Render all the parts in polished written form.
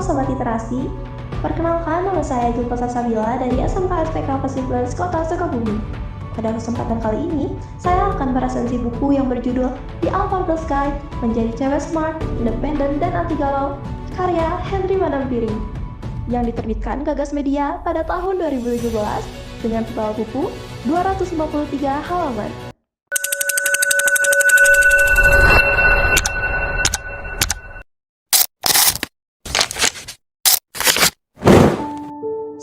Sobat Literasi, perkenalkan nama saya Julfa Salsabila dari SMK SPK Pesisir Kota Sukabumi. Pada kesempatan kali ini, saya akan meresensi buku yang berjudul The Alpha Girls Guide Menjadi Cewek Smart, Independen, dan Anti Galau, karya Henry Manampiring, yang diterbitkan Gagas Media pada tahun 2017 dengan tebal buku 253 halaman.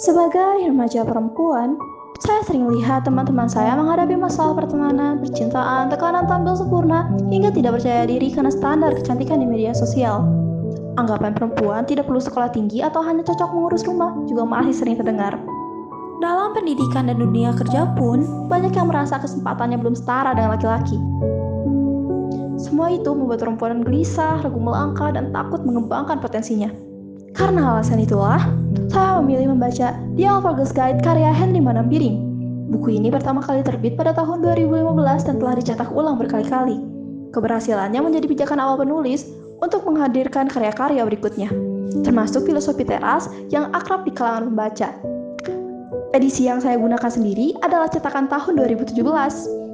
Sebagai remaja perempuan, saya sering melihat teman-teman saya menghadapi masalah pertemanan, percintaan, tekanan tampil sempurna, hingga tidak percaya diri karena standar kecantikan di media sosial. Anggapan perempuan tidak perlu sekolah tinggi atau hanya cocok mengurus rumah juga masih sering terdengar. Dalam pendidikan dan dunia kerja pun, banyak yang merasa kesempatannya belum setara dengan laki-laki. Semua itu membuat perempuan gelisah, ragu melangkah, dan takut mengembangkan potensinya. Karena alasan itulah, saya memilih membaca The Alpha Girls Guide karya Henry Manampiring. Buku ini pertama kali terbit pada tahun 2015 dan telah dicetak ulang berkali-kali. Keberhasilannya menjadi pijakan awal penulis untuk menghadirkan karya-karya berikutnya, termasuk filosofi teras yang akrab di kalangan pembaca. Edisi yang saya gunakan sendiri adalah cetakan tahun 2017.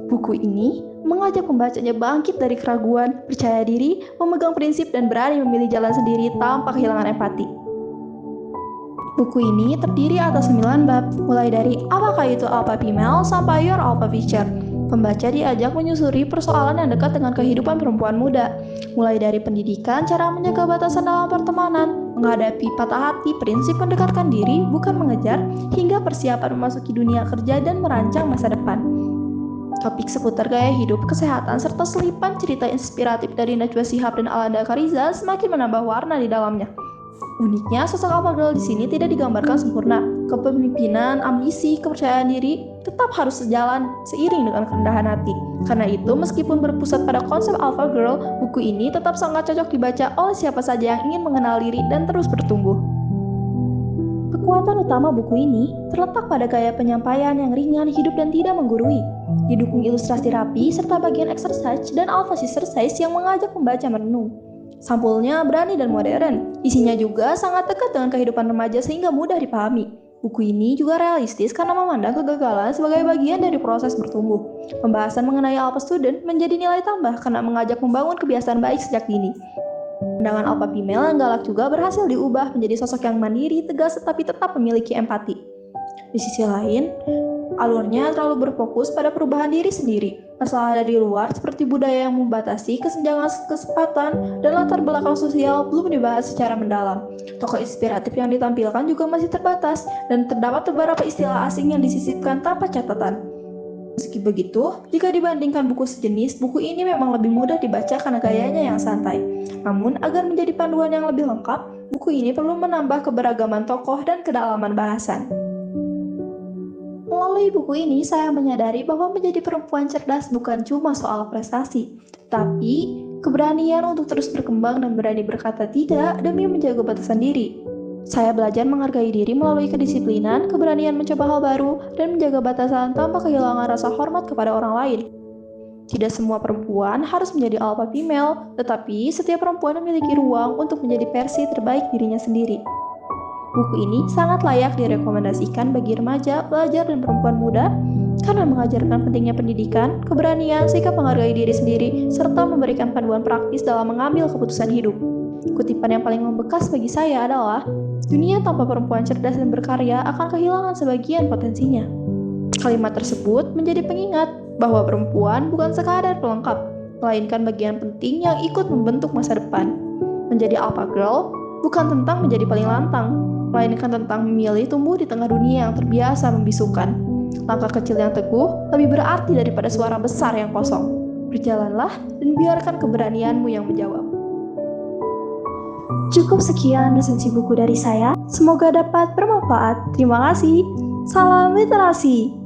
Buku ini mengajak pembacanya bangkit dari keraguan, percaya diri, memegang prinsip, dan berani memilih jalan sendiri tanpa kehilangan empati. Buku ini terdiri atas 9 bab, mulai dari apakah itu alpha female sampai your alpha feature. Pembaca diajak menyusuri persoalan yang dekat dengan kehidupan perempuan muda, mulai dari pendidikan, cara menjaga batasan dalam pertemanan, menghadapi patah hati, prinsip mendekatkan diri, bukan mengejar, hingga persiapan memasuki dunia kerja dan merancang masa depan. Topik seputar gaya hidup, kesehatan, serta selipan cerita inspiratif dari Najwa Shihab dan Alanda Kariza semakin menambah warna di dalamnya. Uniknya, sosok alpha girl di sini tidak digambarkan sempurna. Kepemimpinan, ambisi, kepercayaan diri tetap harus sejalan seiring dengan kerendahan hati. Karena itu, meskipun berpusat pada konsep alpha girl, buku ini tetap sangat cocok dibaca oleh siapa saja yang ingin mengenal diri dan terus bertumbuh. Kekuatan utama buku ini terletak pada gaya penyampaian yang ringan, hidup, dan tidak menggurui. Didukung ilustrasi rapi serta bagian exercise dan alpha exercise yang mengajak pembaca merenung. Sampulnya berani dan modern, isinya juga sangat dekat dengan kehidupan remaja sehingga mudah dipahami. Buku ini juga realistis karena memandang kegagalan sebagai bagian dari proses bertumbuh. Pembahasan mengenai alpha student menjadi nilai tambah karena mengajak membangun kebiasaan baik sejak dini. Pandangan alpha female yang galak juga berhasil diubah menjadi sosok yang mandiri, tegas, tetapi tetap memiliki empati. Di sisi lain, alurnya terlalu berfokus pada perubahan diri sendiri. Masalah dari luar seperti budaya yang membatasi, kesenjangan kesempatan, dan latar belakang sosial belum dibahas secara mendalam. Tokoh inspiratif yang ditampilkan juga masih terbatas, dan terdapat beberapa istilah asing yang disisipkan tanpa catatan. Meski begitu, jika dibandingkan buku sejenis, buku ini memang lebih mudah dibaca karena gayanya yang santai. Namun, agar menjadi panduan yang lebih lengkap, buku ini perlu menambah keberagaman tokoh dan kedalaman bahasan. Melalui buku ini, saya menyadari bahwa menjadi perempuan cerdas bukan cuma soal prestasi, tapi keberanian untuk terus berkembang dan berani berkata tidak demi menjaga batasan diri. Saya belajar menghargai diri melalui kedisiplinan, keberanian mencoba hal baru, dan menjaga batasan tanpa kehilangan rasa hormat kepada orang lain. Tidak semua perempuan harus menjadi alpha female, tetapi setiap perempuan memiliki ruang untuk menjadi versi terbaik dirinya sendiri. Buku ini sangat layak direkomendasikan bagi remaja, pelajar, dan perempuan muda karena mengajarkan pentingnya pendidikan, keberanian, sikap menghargai diri sendiri, serta memberikan panduan praktis dalam mengambil keputusan hidup. Kutipan yang paling membekas bagi saya adalah, dunia tanpa perempuan cerdas dan berkarya akan kehilangan sebagian potensinya. Kalimat tersebut menjadi pengingat bahwa perempuan bukan sekadar pelengkap, melainkan bagian penting yang ikut membentuk masa depan. Menjadi alpha girl bukan tentang menjadi paling lantang, melainkan tentang memilih tumbuh di tengah dunia yang terbiasa membisukan. Langkah kecil yang teguh lebih berarti daripada suara besar yang kosong. Berjalanlah dan biarkan keberanianmu yang menjawab. Cukup sekian resensi buku dari saya. Semoga dapat bermanfaat. Terima kasih. Salam literasi.